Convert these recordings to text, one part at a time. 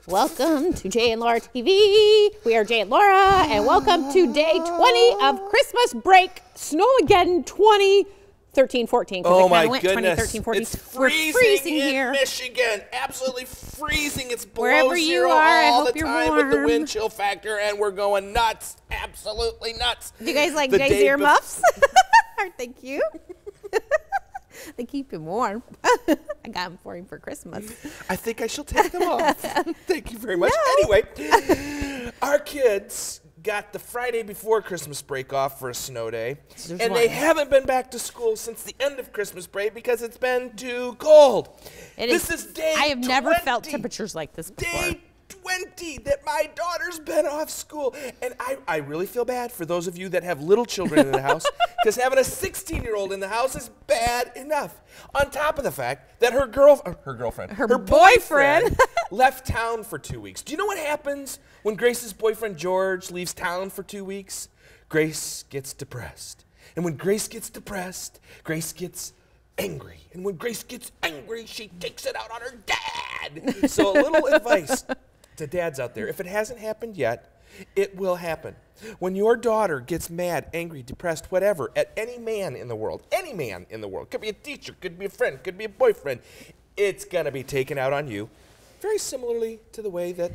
Welcome to Jay and Laura TV. We are Jay and Laura, and welcome to day 20 of Christmas break. Snow again, 2013-14. Oh my goodness. 2013-14. It's freezing in here. Michigan. Absolutely freezing. It's below Wherever you zero are, I all hope the you're time with the warm. wind chill factor, and we're going nuts. Absolutely nuts. Do you guys like The Jay's day earmuffs? Aren't they cute? They keep him warm. I got them for him for Christmas. I think I shall take them off. Thank you very much. Anyway, our kids got the Friday before Christmas break off for a snow day, and they haven't been back to school since the end of Christmas break because it's been too cold. This is day I have 20. never felt temperatures like this before. Day 20 that my daughter's been off school. And I really feel bad for those of you that have little children in the house, because having a 16-year-old in the house is bad enough. On top of the fact that her boyfriend left town for 2 weeks. Do you know what happens when Grace's boyfriend George leaves town for 2 weeks? Grace gets depressed. And when Grace gets depressed, Grace gets angry. And when Grace gets angry, she takes it out on her dad. So a little advice to dads out there. If it hasn't happened yet, it will happen. When your daughter gets mad, angry, depressed, whatever, at any man in the world, could be a teacher, could be a friend, could be a boyfriend, it's going to be taken out on you. Very similarly to the way that,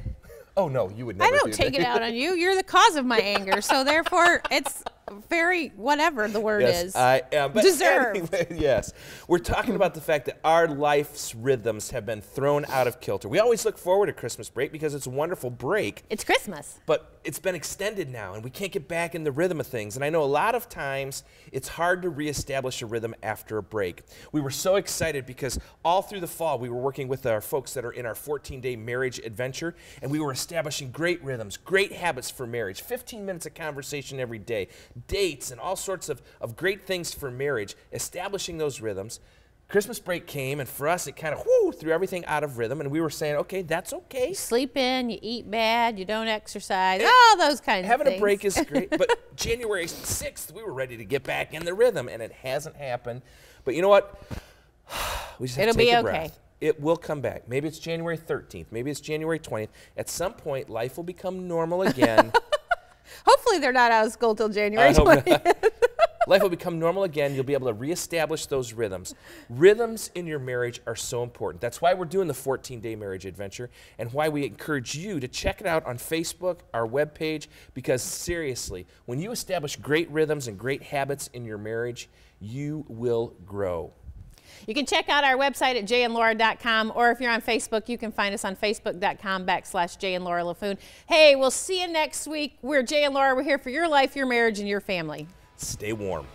oh no, you would never I don't take it out on you. You're the cause of my anger. So therefore, it's very, whatever the word is. I am. But deserved. Anyway, yes. We're talking about the fact that our life's rhythms have been thrown out of kilter. We always look forward to Christmas break because it's a wonderful break. It's Christmas. But it's been extended now, and we can't get back in the rhythm of things. And I know a lot of times it's hard to reestablish a rhythm after a break. We were so excited because all through the fall, we were working with our folks that are in our 14-day marriage adventure, and we were establishing great rhythms, great habits for marriage, 15 minutes of conversation every day, dates, and all sorts of great things for marriage, establishing those rhythms. Christmas break came, and for us, it kind of threw everything out of rhythm, and we were saying, okay, that's okay. You sleep in, you eat bad, you don't exercise, all those kinds of things. Having a break is great, but January 6th, we were ready to get back in the rhythm, and it hasn't happened. But you know what? We just have to take a breath. It will come back. Maybe it's January 13th. Maybe it's January 20th. At some point, life will become normal again. Hopefully they're not out of school till January 20th. Life will become normal again. You'll be able to reestablish those rhythms. Rhythms in your marriage are so important. That's why we're doing the 14-day marriage adventure and why we encourage you to check it out on Facebook, our webpage, because seriously, when you establish great rhythms and great habits in your marriage, you will grow. You can check out our website at jayandlaura.com, or if you're on Facebook, you can find us on facebook.com/Jay and Laura LaFoon. Hey, we'll see you next week. We're Jay and Laura. We're here for your life, your marriage, and your family. Stay warm.